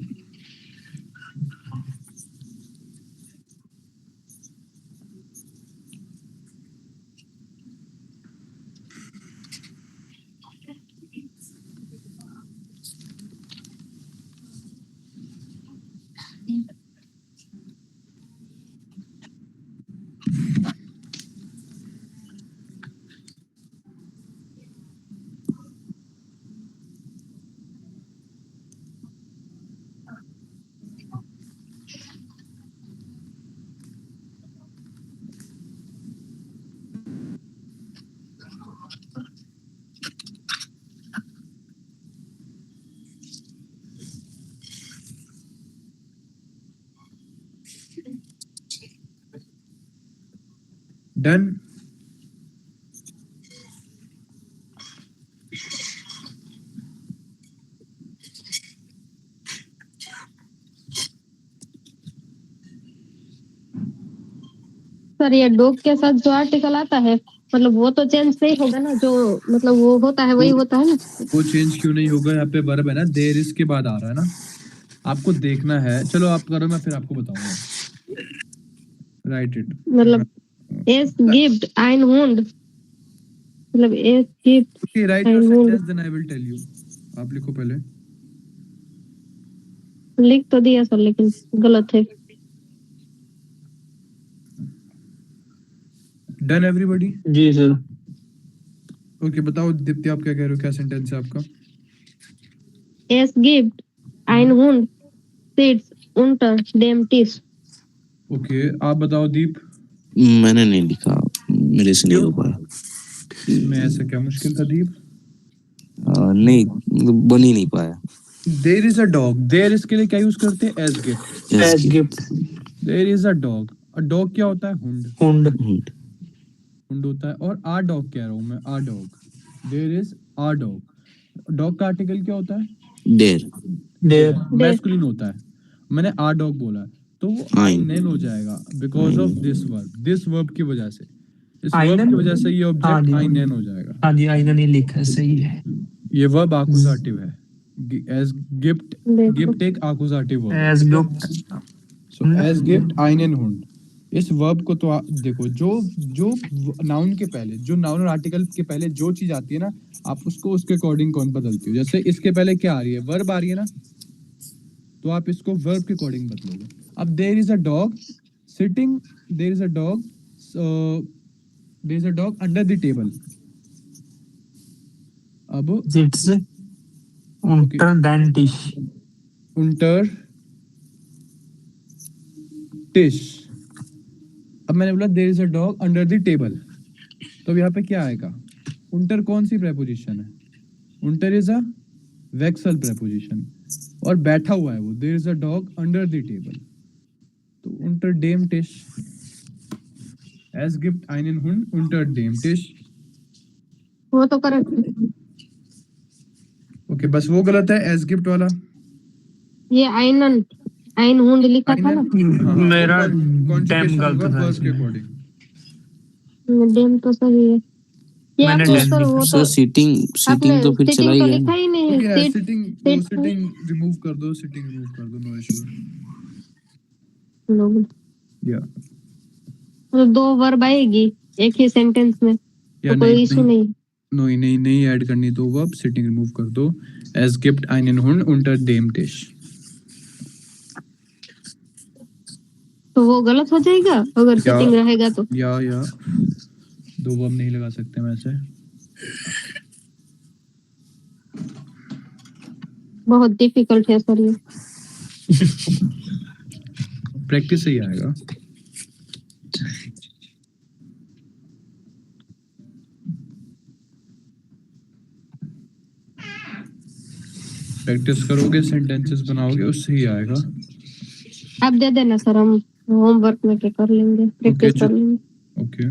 Done. Sir ये dog के साथ जो article आता है मतलब वो तो चेंज नहीं होगा ना, जो मतलब वो होता है वही होता है ना। वो चेंज क्यों नहीं होगा? यहाँ पे वर्ब है ना, देयर इज के बाद आ रहा है ना, आपको देखना है। चलो आप करो, मैं फिर आपको बताऊंगा। Write it. मतलब एस गिफ्ट ein Hund, मतलब एस गिफ्ट okay, write ein your Hund sentence then I will tell you. आप लिखो पहले। लिख तो दिया सर लेकिन गलत है। Done everybody? जी सर। ओके, बताओ दीप्ति, आप क्या कह रहे हो? क्या सेंटेंस है आपका? एस गिफ्ट ein Hund sits unter dem Tisch। Okay, आप बताओ दीप। मैंने नहीं लिखा, मेरे से नहीं क्यों? हो पाया। इसमें ऐसा क्या मुश्किल था दीप? नहीं, बन ही नहीं पाया। There is a dog, there इसके लिए क्या यूज करते हैं? एज गिफ्ट। एस गिफ्ट। There is a dog. A dog क्या होता है? हुंड। हुंड। हुंड होता है। और आ डॉग कह रहा हूँ मैं, a dog. There is a dog. Dog का आर्टिकल क्या होता है? डेर। देयर। मैस्कुलिन होता है। मैंने आ डॉग बोला तो वो आई Ein। नेन हो जाएगा because of this verb. This verb की वजह से, इस वर्ब आइनन? की वजह से ये हाँ ऑब्जेक्ट जी, आई नेन हो जाएगा। हाँ जी, आइनन ही लिखा है, सही है। ये वर्ब आकुजाटिव है। एज गिफ्ट, देखो गिफ्ट एक आकुजाटिव वर्ब है। एस गिफ्ट। सो एज गिफ्ट आई नेन हुंड। इस वर्ब को तो देखो, जो जो नाउन के पहले, जो नाउन और आर्टिकल के पहले जो चीज आती है ना, आप उसको उसके अकॉर्डिंग कौन बदलती हो। जैसे इसके पहले क्या आ रही है? वर्ब आ रही है ना, तो आप इसको वर्ब के अकॉर्डिंग बदलोगे। अब there is a dog sitting, there is a dog, there is a dog under the table. अब सिट्स unter den Tisch। उंटर टिश। अब मैंने बोला there is a dog under the table, तो यहाँ पे क्या आएगा? उंटर कौन सी प्रेपोजिशन है? उंटर इज अ वेक्सल प्रेपोजिशन, और बैठा हुआ है वो। There is a dog under the table, तो उंटर डेम टिश। एज गिफ्ट einen Hund unter dem Tisch। वो तो करेक्ट है। ओके, बस वो गलत है एज गिफ्ट वाला। ये einen ein Hund लिखा था ना। मेरा डैम कॉन्जुगेशन गलत होगा था वर्ब के इसमें। अकॉर्डिंग। डेम तो सही है। ये मैंने आपने डैम सर लिखा। वो सर तो सीटिंग, आपने सीटिंग तो फिर चला सिटिंग ही तो गया लिखा ना। ही नहीं। ओके, सीट सिटिंग, वो सीट सिटिंग रिमूव कर दो, सिटिंग रिमूव कर दो, नो इशू। लोग या तो दो वर्ब आएगी एक ही सेंटेंस में, या तो नहीं कोई इशू नहीं नहीं। नहीं नहीं नहीं ऐड करनी तो वर्ब, सिटिंग रिमूव कर दो। एज गिफ्ट einen Hund unter dem Tisch। तो वो गलत हो जाएगा अगर या सिटिंग रहेगा तो। या दो वर्ब नहीं लगा सकते वैसे। बहुत डिफिकल्ट है सर ये। प्रैक्टिस से ही आएगा। प्रैक्टिस करोगे, सेंटेंसेस बनाओगे, उससे ही आएगा। आप दे देना सर, हम होमवर्क में के कर लेंगे, प्रैक्टिस ओके, कर लेंगे। Okay.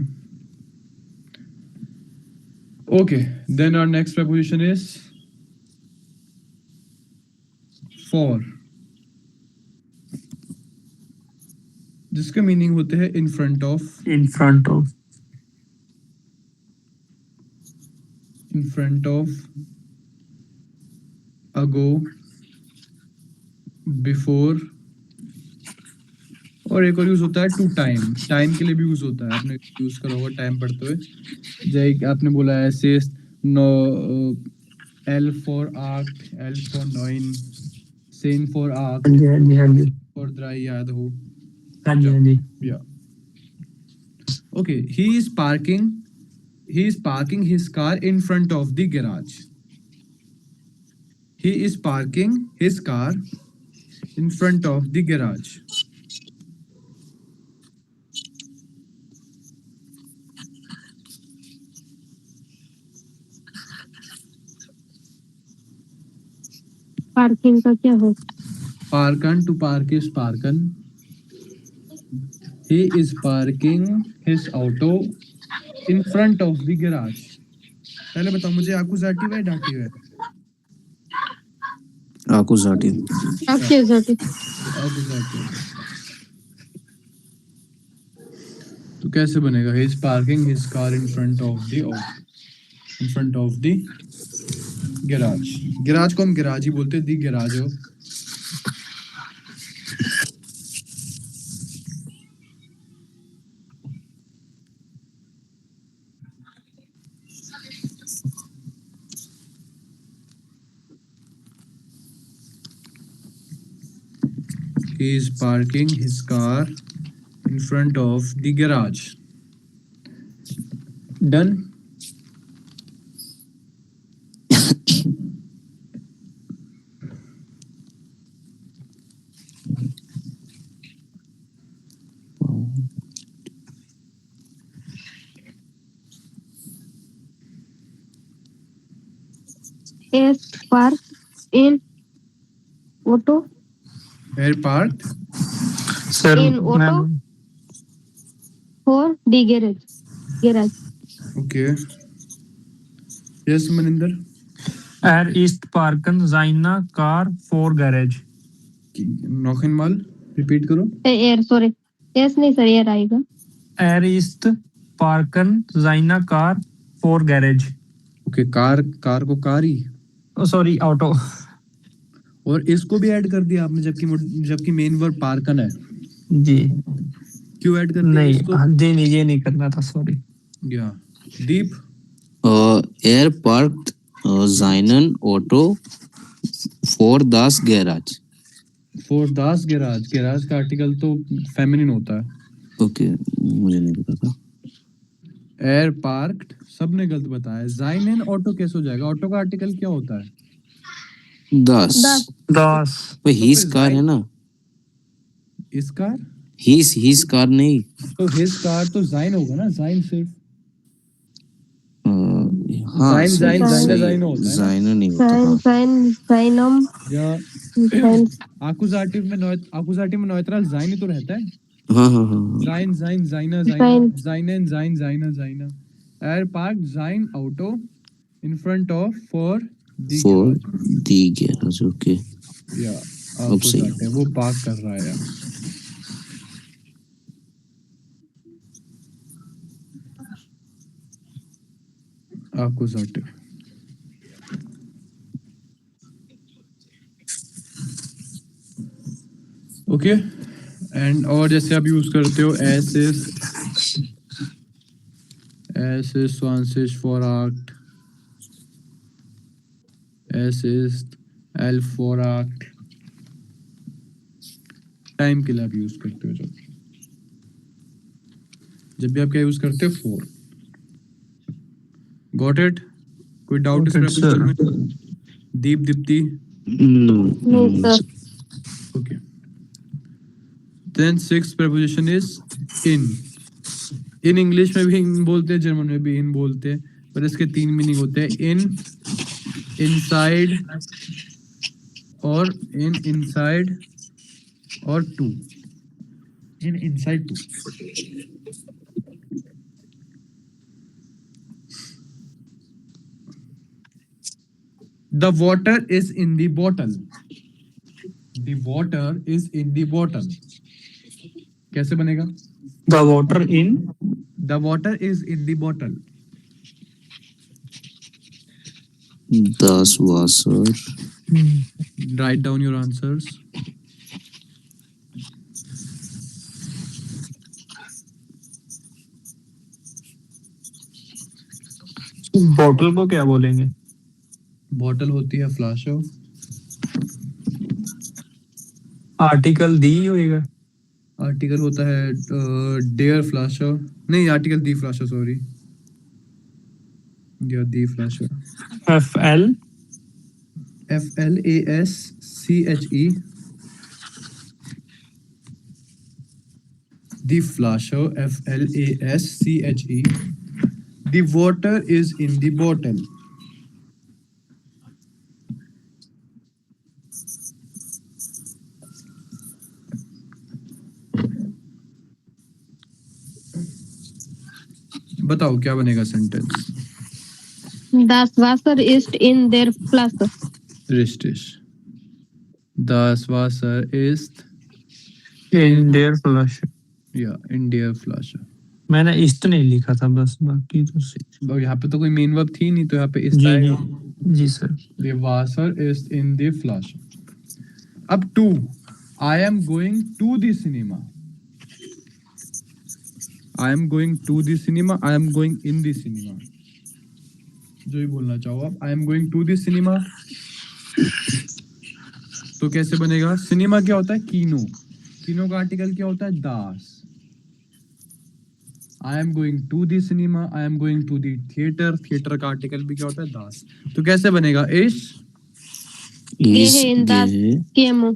Okay. Then our next preposition is for, जिसका मीनिंग होते हैं in front of, in front of, ago, before, और एक और यूज होता है टू टाइम, टाइम के लिए भी यूज होता है, आपने यूज करा होगा टाइम पढ़ते हुए। जैसे आपने बोला ऐसे नो, एल फॉर आर्क, एल फॉर नॉइन, सेन फॉर आर्क, हाँ जी हाँ जी हाँ जी फॉर ड्राई, याद हो? हाँ जी हाँ जी। Yeah. Okay, he is parking his car in front of the garage. He is parking his car in front of the garage. Parking का क्या हो? Parken, to park is parken. He is parking his auto in front of the garage. पहले बताओ मुझे, accusative है dative है? accusative. Accusative. तो कैसे बनेगा? He is parking his car in front of the garage. garage को हम garage ही बोलते हैं, the garage हो। He is parking his car in front of the garage. Done. S park in auto, Where parked? Sir In auto? Ma'am for the garage. Okay. Yes, Maninder. er ist parken seine car for garage. Noch einmal. Repeat करो. Air, sorry, S नहीं sir, air आएगा। er ist parken seine car for garage. Okay, car को car ही, oh sorry auto. और इसको भी add कर दिया आपने, जबकि मेन वर्ब पार्कन है। जी क्यों ऐड कर दिया नहीं इसको? हाँ, जी नहीं ये नहीं करना था, सॉरी। या दीप, Er parked seinen Auto vor das Garage. For Das garage, garage का आर्टिकल तो फेमिनिन होता है। ओके, मुझे नहीं पता था। एयर पार्क्ड सबने गलत बताया। जाइनन ऑटो कैसे हो जाएगा? ऑटो का आर्टिकल क्या होता है? Das. दास वो his car है ना? इस कार, his car नहीं। तो हिज कार तो जाइन होगा ना, जाइन सिर्फ। हाँ, जाइन सही जाइन सही जाइन होता है ना। जाइना नहीं होता। हाँ। साइनम या आकुजाटिव में नॉइट्रल जाइन ही तो रहता है। हाँ हाँ हाँ। जाइन जाइन जाइना Zain. जाइनन जाइन जाइना जाइना। एयर पार्क जाइन auto in front of for the For garage. the garage. Okay. या अब सही। आकुजाटिव वो पार्क कर रहा है यार। आकुजाटिव। ओके, एंड और जैसे आप यूज करते हो एस इज स्वांसिश फॉर आर्ट, एस इज एल फॉर आर्ट, टाइम के लिए आप यूज करते हो। जब भी आप क्या यूज करते हो? फॉर। Got it? कोई डाउट इस Got it, प्रपोजिशन sir. में? Deepti? No. Sir. Okay. Then sixth preposition is in. In English में भी in बोलते हैं, जर्मन में भी in बोलते हैं, पर इसके तीन मीनिंग होते हैं: in, inside, और in inside, और to. In inside to. The water is in the bottle. The water is in the bottle. कैसे बनेगा? The water in The water is in the bottle. Das Wasser Write down your answers. Bottle को क्या बोलेंगे? Bottle होती है फ्लाशर. Article दी होएगा. Article होता है डेयर फ्लाशर. नहीं, आर्टिकल दी फ्लाशर, सॉरी. या दी फ्लाशर. FL FLASCHE. The flasher, FLASCHE. The water is in the bottle. बताओ क्या बनेगा sentence. Das Wasser ist in der Flasche. Richtig. Das Wasser ist in der Flasche. ja in der Flasche. मैंने east नहीं लिखा था बस, बाकी तो और यहाँ पे तो कोई मेन वर्ब थी नहीं, तो यहाँ पे इस जी आएगा. जी sir. The Wasser ist in the Flasche. अब 2. I am going to the cinema. I am going to the cinema. I am going in the cinema. जो ही बोलना चाहो आप. I am going to the cinema. तो कैसे बनेगा? Cinema क्या होता है? कीनो. कीनो का आर्टिकल क्या होता है? दास. I am going to the cinema. I am going to the theater. Theatre का आर्टिकल भी क्या होता है? दास. तो कैसे बनेगा? इश ist in das Kino.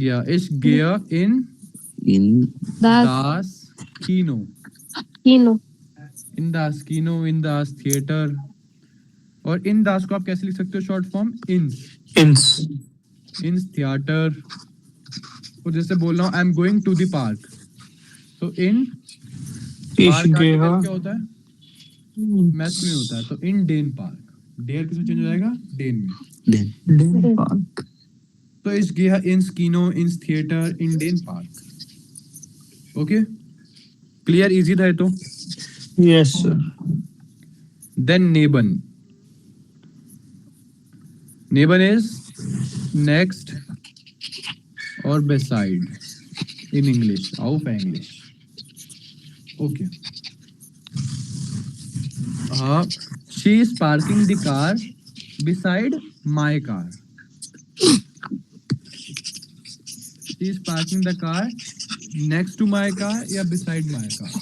या इश gehe in in Das das Kino. Kino. In das Kino, in das theater. और इन दास को आप कैसे लिख सकते हो? शॉर्ट फॉर्म इंस. इंस थिएटर. और जैसे बोल रहा हूँ I am going to the park, तो इन पार्क क्या होता है? मैस्कुलिन होता है, तो इन डेन पार्क. डेयर किसमें चेंज हो जाएगा? डेन में. डेन पार्क. तो इस गेहा इंस कीनो, इंस थिएटर, इन डेन पार्क. ओके, क्लियर, इजी था ये तो. Yes sir. देन नेबन. नेबन इज नेक्स्ट और beside in English, auf English. Okay. She is parking the car beside my car. She is parking the car next to my car या beside my car.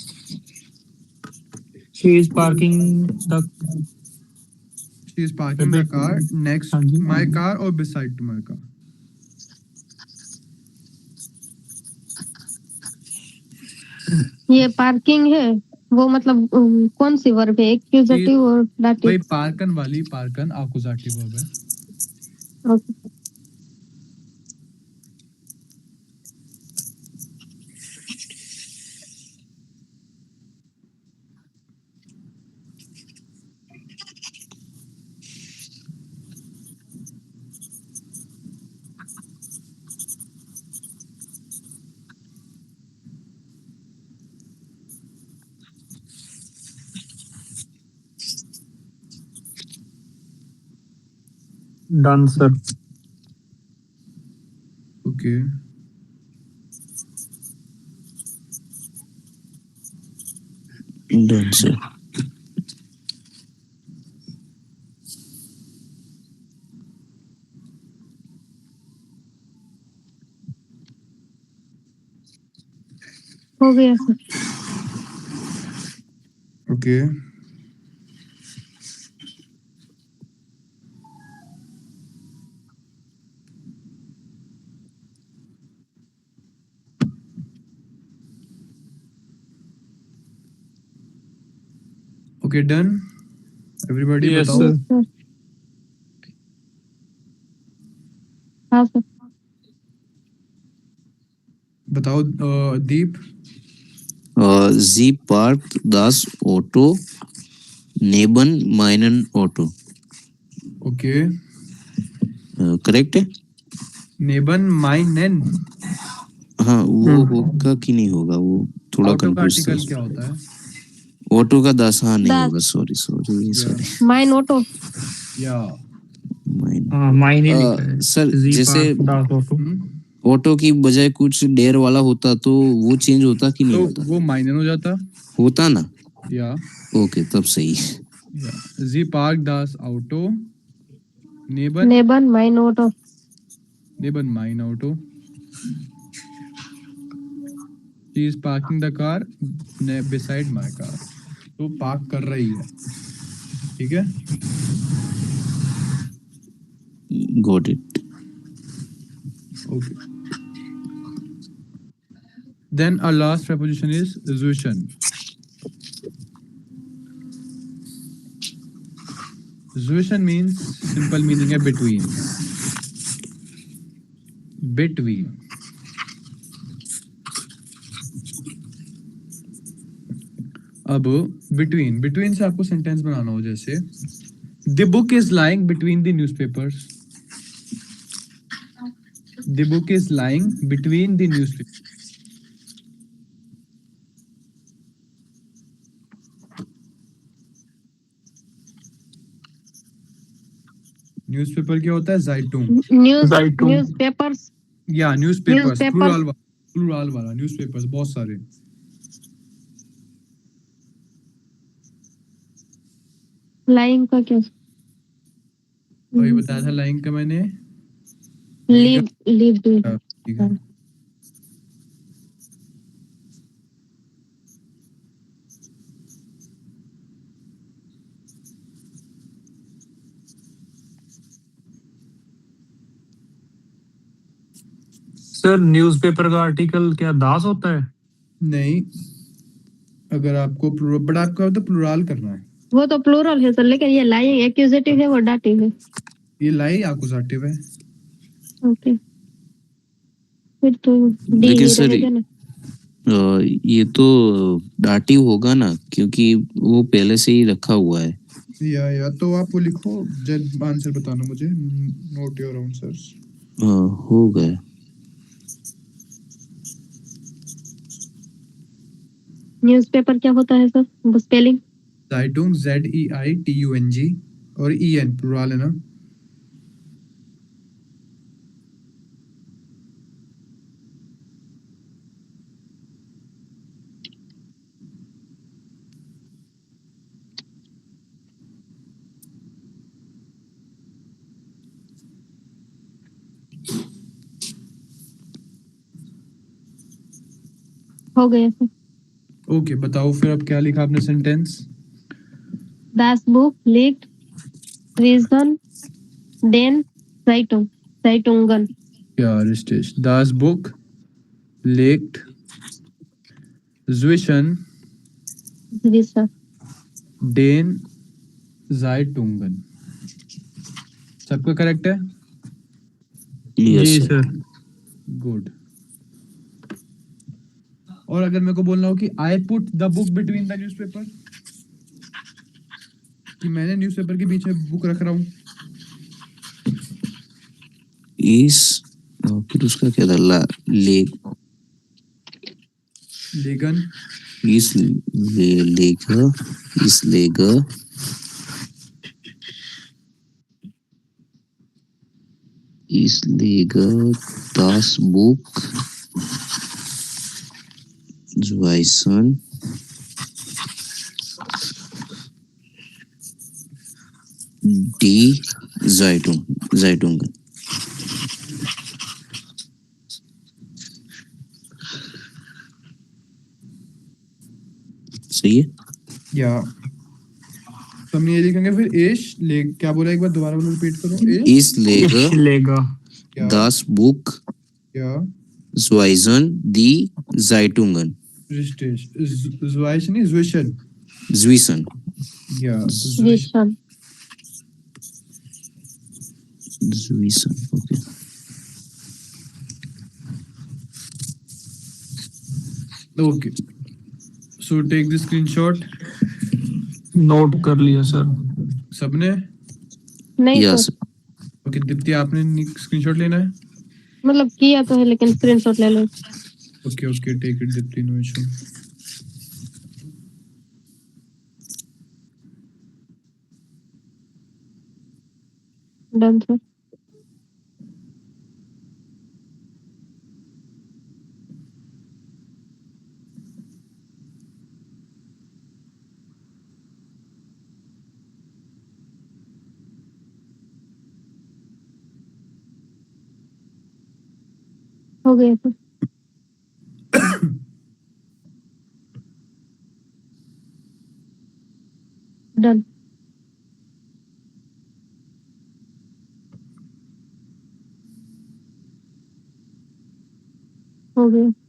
She is parking the She is parking the car next to my car or beside to my car. ये parking है वो मतलब कौन सी verb है? Accusative और dative? वही पार्कन वाली. पार्कन आकुजाटिव वर्ब है. Okay. Done sir. Okay. done sir. हो गया sir. Okay. Okay, done. Everybody, Yes, बताओ. sir. हाँ सर. बताओ दीप. Sie parkt das Auto neben meinem Auto. Okay. Correct है? नेबन माइनेन। हाँ, वो होगा कि नहीं होगा, वो थोड़ा ऑटो का कंफ्यूज आर्टिकल था। क्या होता है? ऑटो का दास, हाँ नहीं दास। होगा, sorry sorry sorry. Mine auto. या माइन। हाँ मायने लिखा है। सर जी जैसे पार्क दास ऑटो। ऑटो की बजाय कुछ डेयर वाला होता तो वो चेंज होता कि नहीं तो होता? वो माइनन हो जाता। होता ना? या ओके, तब सही। जी पार्क दास ऑटो नेबन नेबन माइन ऑटो। नेबन माइन ऑटो। She is parking the car beside my car. तो पार्क कर रही है, ठीक है। Got it. Okay, then our last preposition is zwischen. Zwischen means simple meaning है between. Between. अब between, between से आपको सेंटेंस बनाना हो, जैसे the book is lying between the newspapers. The book is lying between the newspapers. Newspaper क्या होता है? Zeitung. News Zeitung. News papers. या न्यूज़पेपर्स, Newspapers. प्लूरल वाला न्यूज़पेपर्स, बहुत सारे। लाइंग का क्या? वही बताया था लाइन का मैंने। लीव लीव ठीक है। सर न्यूज़पेपर का आर्टिकल क्या दास होता है? नहीं, अगर आपको बट आपका तो प्लूरल करना है। वो तो प्लूरल है सर, लेकिन ये लाइंग एक्यूजेटिव है, वो डाटिव है। ये लाई आकुजाटिव है। ओके, फिर तो डी लेकिन ही सर रहेगा ना। ये तो डाटिव होगा ना, क्योंकि वो पहले से ही रखा हुआ है। या तो आप वो लिखो, जब आंसर बताना मुझे, नोट योर आंसर्स। हो गया। न्यूज़पेपर क्या होता है सर, वो स्पेलिंग? Zeitung ZEITUNG और EN प्लूरल है ना। हो गया सर। ओके, बताओ फिर अब क्या लिखा आपने sentence? Das Buch liegt zwischen den Zeitungen. या रिस्टेश, Das Buch liegt zwischen Zwischen. den Zeitungen। सबका करेक्ट है? यस जी सर। सर। गुड। और अगर मेरे को बोलना हो कि आई put the book between the newspaper, कि मैंने न्यूज़पेपर के बीच में बुक रख रहा हूँ। इस फिर उसका क्या था? लेगन इस लेगा, इस लेगा, इस लेगा das Buch zwischen die Zeitungen। सही है। या तो हम ये लिखेंगे फिर इश ले, क्या बोला एक बार दोबारा बोलो, रिपीट करो। इस लेगा लेगा या das Buch या zwischen die Zeitungen। रिस्टेश ज्वाइश नहीं, ज्विशन। Zwischen। या Zwischen. Zwischen, okay। Okay, so take the screenshot. Note कर लिया सर। सबने? नहीं यस। सर, ओके दीप्ति, आपने स्क्रीनशॉट लेना है? मतलब किया तो है लेकिन स्क्रीनशॉट ले लो। Okay okay, take it Deepti, no issue. Done sir. हो गया सर। डन। हो गया।